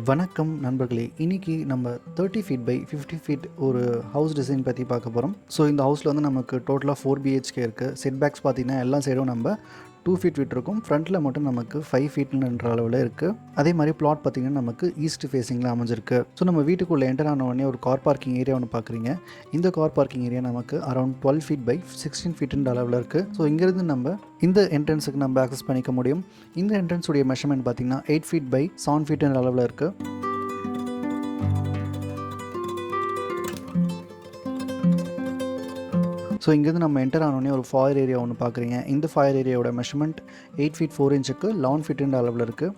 வணக்கம் நண்பர்களே. இன்னைக்கு நம்ம 30 ஃபீட் பை 50 ஃபீட் ஒரு ஹவுஸ் டிசைன் பற்றி பார்க்க போகிறோம். ஸோ இந்த ஹவுஸில் வந்து நமக்கு டோட்டலாக 4 பிஹெச்கே இருக்குது. செட் பேக்ஸ் பார்த்திங்கன்னா எல்லா சைடும் நம்ம 2 ஃபீட் விட்டுருக்கும். ஃப்ரண்ட்டில் மட்டும் நமக்கு 5 ஃபீட்ன்ற அளவில் இருக்குது. அதே மாதிரி பிளாட் பார்த்திங்கன்னா நமக்கு ஈஸ்ட் ஃபேஸிங்கில் அமைஞ்சிருக்கு. ஸோ நம்ம வீட்டுக்குள்ளே என்டர் ஆன உடனே ஒரு கார் பார்க்கிங் ஏரியா ஒன்று பார்க்குறீங்க. இந்த கார் பார்க்கிங் ஏரியா நமக்கு அரௌண்ட் 12 ஃபீட் பை 16 ஃபீட்டுன்ற அளவில் இருக்குது. ஸோ இங்கேருந்து நம்ம இந்த என்ட்ரன்ஸுக்கு நம்ம ஆக்சஸ் பண்ணிக்க முடியும். இந்த என்ட்ரன்ஸுடைய மெஷர்மெண்ட் பார்த்திங்கன்னா 8 ஃபீட் பை 7 ஃபீட்டுன்ற அளவில் இருக்குது. ஸோ இங்கேருந்து நம்ம என்டர் ஆனோடனே ஒரு ஃபாயர் ஏரியா ஒன்று பார்க்குறீங்க. இந்த ஃபாயர் ஏரியாவோட மெஷர்மெண்ட் 8 ஃபீட் 4 இன்ச்சுக்கு 11 ஃபீட்டுன்ற அளவில் இருக்குது.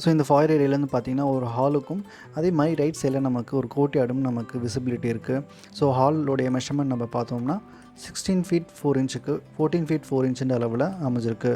ஸோ இந்த ஃபாயர் ஏரியாவிலேருந்து பார்த்திங்கன்னா ஒரு ஹாலுக்கும் அதே மாதிரி ரைட் சைடில் நமக்கு ஒரு கோர்ட்யார்டும் நமக்கு விசிபிலிட்டி இருக்குது. ஸோ ஹாலோடைய மெஷர்மெண்ட் நம்ம பார்த்தோம்னா 16 ஃபீட் 4 இன்ச்சுக்கு 14 ஃபீட் 4 இன்ச்சுன்ற அளவில் அமைஞ்சிருக்கு.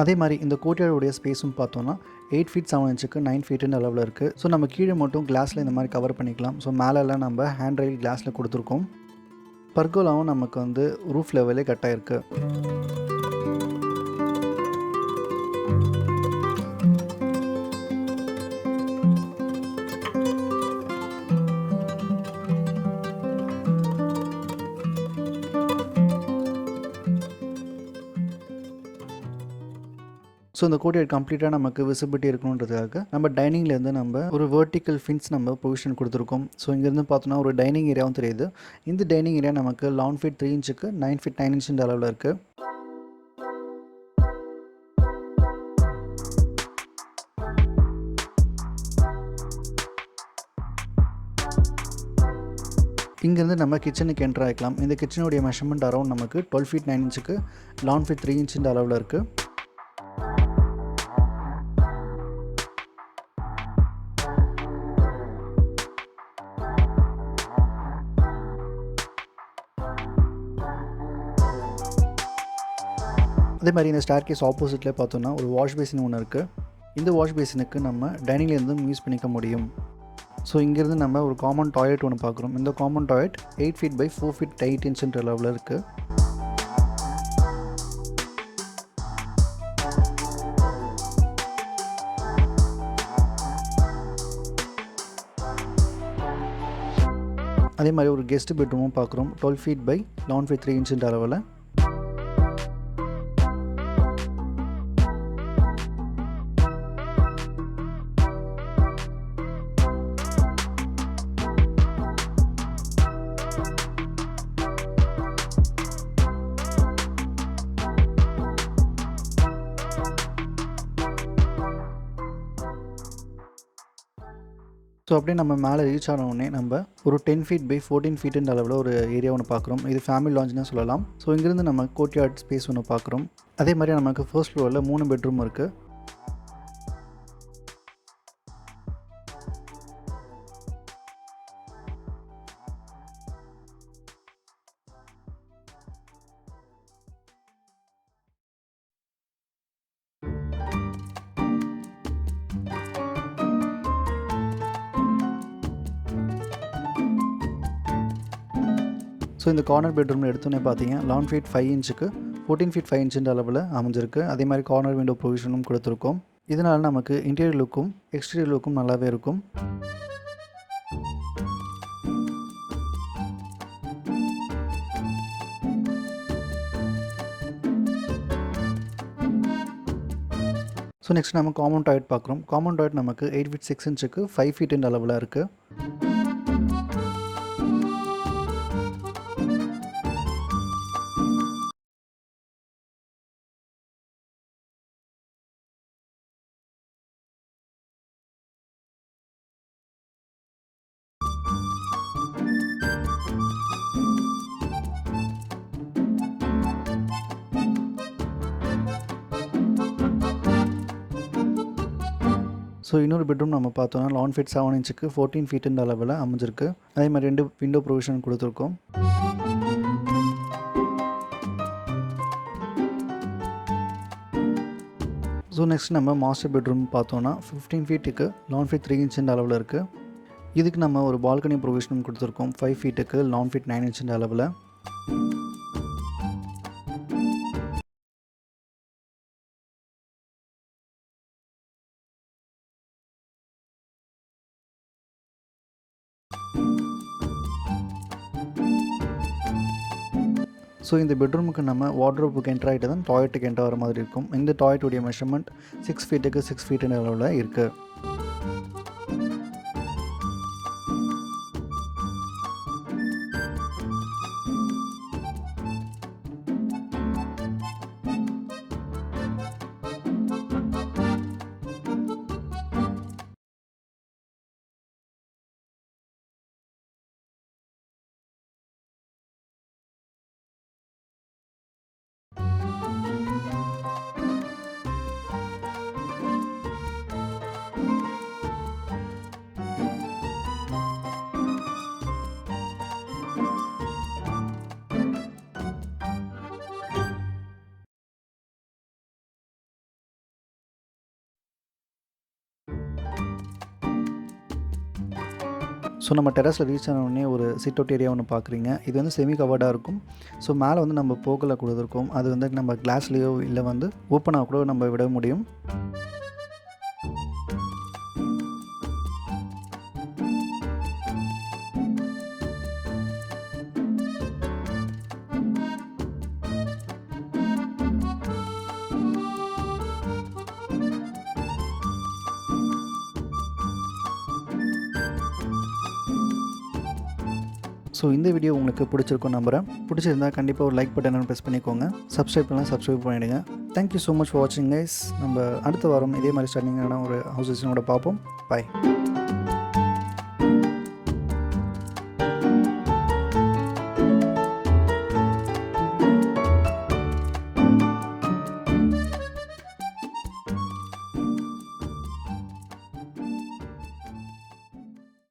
அதே மாதிரி இந்த கோர்ட்யார்டுடைய ஸ்பேஸும் பார்த்தோன்னா 8 ஃபீட் 7 இன்ச்சுக்கு 9 ஃபீட்டுன்ற அளவில் இருக்குது. ஸோ நம்ம கீழே மட்டும் கிளாஸில் இந்த மாதிரி கவர் பண்ணிக்கலாம். ஸோ மேலெல்லாம் நம்ம ஹேண்ட் ரெயில் கிளாஸில் கொடுத்துருக்கோம். பர்கோலாவும் நமக்கு வந்து ரூஃப் லெவலே கட் ஆகிருக்கு. ஸோ இந்த கோர்ட்யார்ட் கம்ப்ளீட்டாக நமக்கு விசிபிலிட்டி இருக்கணுன்றதுக்காக நம்ம டைனிங்லேருந்து நம்ம ஒரு வெர்டிக்கல் ஃபின்ஸ் நம்ம பொசிஷன் கொடுத்துருக்கோம். ஸோ இங்கேருந்து பார்த்தோன்னா ஒரு டைனிங் ஏரியாவும் தெரியுது. இந்த டைனிங் ஏரியா நமக்கு 11 ஃபீட் 3 இன்ச்சுக்கு 9 ஃபீட் 9 இன்ச்சுன்ற அளவில் இருக்குது. இங்கேருந்து நம்ம கிச்சனுக்கு என்டர் ஆகிக்கலாம். இந்த கிச்சனுடைய மெஷர்மெண்ட் அரௌண்ட் நமக்கு 12 ஃபீட் 9 இன்ச்சுக்கு 11 ஃபீட் 3 இன்ச்சுன்ற அளவில் இருக்குது. அதே மாதிரி இந்த ஸ்டேர்கேஸ் ஆப்போசிட்டில் பார்த்தோன்னா ஒரு வாஷ் பேசின் ஒன்று இருக்குது. இந்த வாஷ் பேசினுக்கு நம்ம டைனிங்லேருந்து யூஸ் பண்ணிக்க முடியும். ஸோ இங்கேருந்து நம்ம ஒரு காமன் டாய்லெட் ஒன்று பார்க்குறோம். இந்த common toilet 8 feet by 4 feet 8 இன்ச்சுன்ற லெவலில் இருக்குது. அதே மாதிரி ஒரு கெஸ்ட் பெட்ரூமும் பார்க்குறோம். 12 ஃபீட் பை 11 ஃபீட் 3 இன்ச்சுன்ற அளவில். ஸோ அப்படியே நம்ம மேலே ரீச் ஆனவுடனே நம்ம ஒரு 10 ஃபீட் பை 14 ஃபீட்டுன்ற அளவில் ஒரு ஏரியா ஒன்று பார்க்குறோம். இது ஃபேமிலி லாஞ்சுன்னு சொல்லலாம். ஸோ இங்கேருந்து நம்ம கோர்ட்யார்ட் ஸ்பேஸ் ஒன்று பார்க்குறோம். அதே மாதிரி நமக்கு ஃபர்ஸ்ட் ஃப்ளோரில் 3 பெட்ரூம் இருக்குது. ஸோ இந்த கார்னர் பெட்ரூமில் எடுத்தோன்னே பார்த்தீங்க 11 ஃபீட் 5 இன்ச்சுக்கு 14 ஃபீட் 5 இன்ச்சுன்ற அளவில் அமைஞ்சிருக்கு. அதே மாதிரி கார்னர் விண்டோ ப்ரொவிஷனும் கொடுத்துருக்கோம். இதனால் நமக்கு இன்டீரியர் லுக்கும் எக்ஸ்டீரியர் லுக்கும் நல்லாவே இருக்கும். ஸோ நெக்ஸ்ட் நம்ம காமன் டாய்லெட் பார்க்குறோம். காமன் டாய்லெட் நமக்கு 8 ஃபீட் 6 இன்ச்சுக்கு 5 ஃபீட்டுன்ற அளவில் இருக்குது. ஸோ இன்னொரு பெட்ரூம் நம்ம பார்த்தோன்னா 11 ஃபீட் 7 இன்ச்சுக்கு 14 ஃபீட்டுன்ற அளவில் அமைஞ்சிருக்கு. அதே மாதிரி 2 விண்டோ ப்ரொவிஷன் கொடுத்துருக்கோம். ஸோ நெக்ஸ்ட் நம்ம மாஸ்டர் பெட்ரூம் பார்த்தோன்னா 15 ஃபீட்டுக்கு 11 ஃபீட் 3 இன்ச்சுன்ற அளவில் இருக்குது. இதுக்கு நம்ம ஒரு பால்கனி ப்ரொவிஷனும் கொடுத்துருக்கோம். 5 ஃபீட்டுக்கு 11 ஃபீட் 9 இன்ச் அளவில். ஸோ இந்த பெட்ரூமுக்கு நம்ம வார்ட்ரோப்புக்கு என்டர் ஆகிட்டு தான் டாய்லெட்டுக்கு என்டர் வர மாதிரி இருக்கும். இந்த டாய்லெட்டுடைய மெஷர்மெண்ட் 6 ஃபீட்டுக்கு 6 ஃபீட்டுன்ற அளவில் இருக்குது. ஸோ நம்ம டெரஸில் ரீச் ஆனவுடனே ஒரு சிட் அவுட் ஏரியா ஒன்று பார்க்குறீங்க. இது வந்து செமி கவர்டாக இருக்கும். ஸோ மேலே வந்து நம்ம போகலை கொடுத்துருக்கோம். அது வந்து நம்ம கிளாஸ்லேயோ இல்லை வந்து ஓப்பனாக கூட நம்ம விட முடியும். ஸோ இந்த வீடியோ உங்களுக்கு பிடிச்சிருக்கும் நம்புகிறேன். பிடிச்சிருந்தா கண்டிப்பாக ஒரு லைக் பட்டனை ப்ரெஸ் பண்ணிக்கோங்க. சப்ஸ்கிரைப் பண்ணலாம், சப்ஸ்கிரைப் பண்ணிவிடுங்க. தேங்க்யூ ஸோ மச் ஃபார் வாட்சிங் கைஸ். நம்ம அடுத்த வாரம் இதே மாதிரி ஸ்டார்டிங்கான ஒரு ஹவுஸ் டிசைனோட பார்ப்போம். பாய்.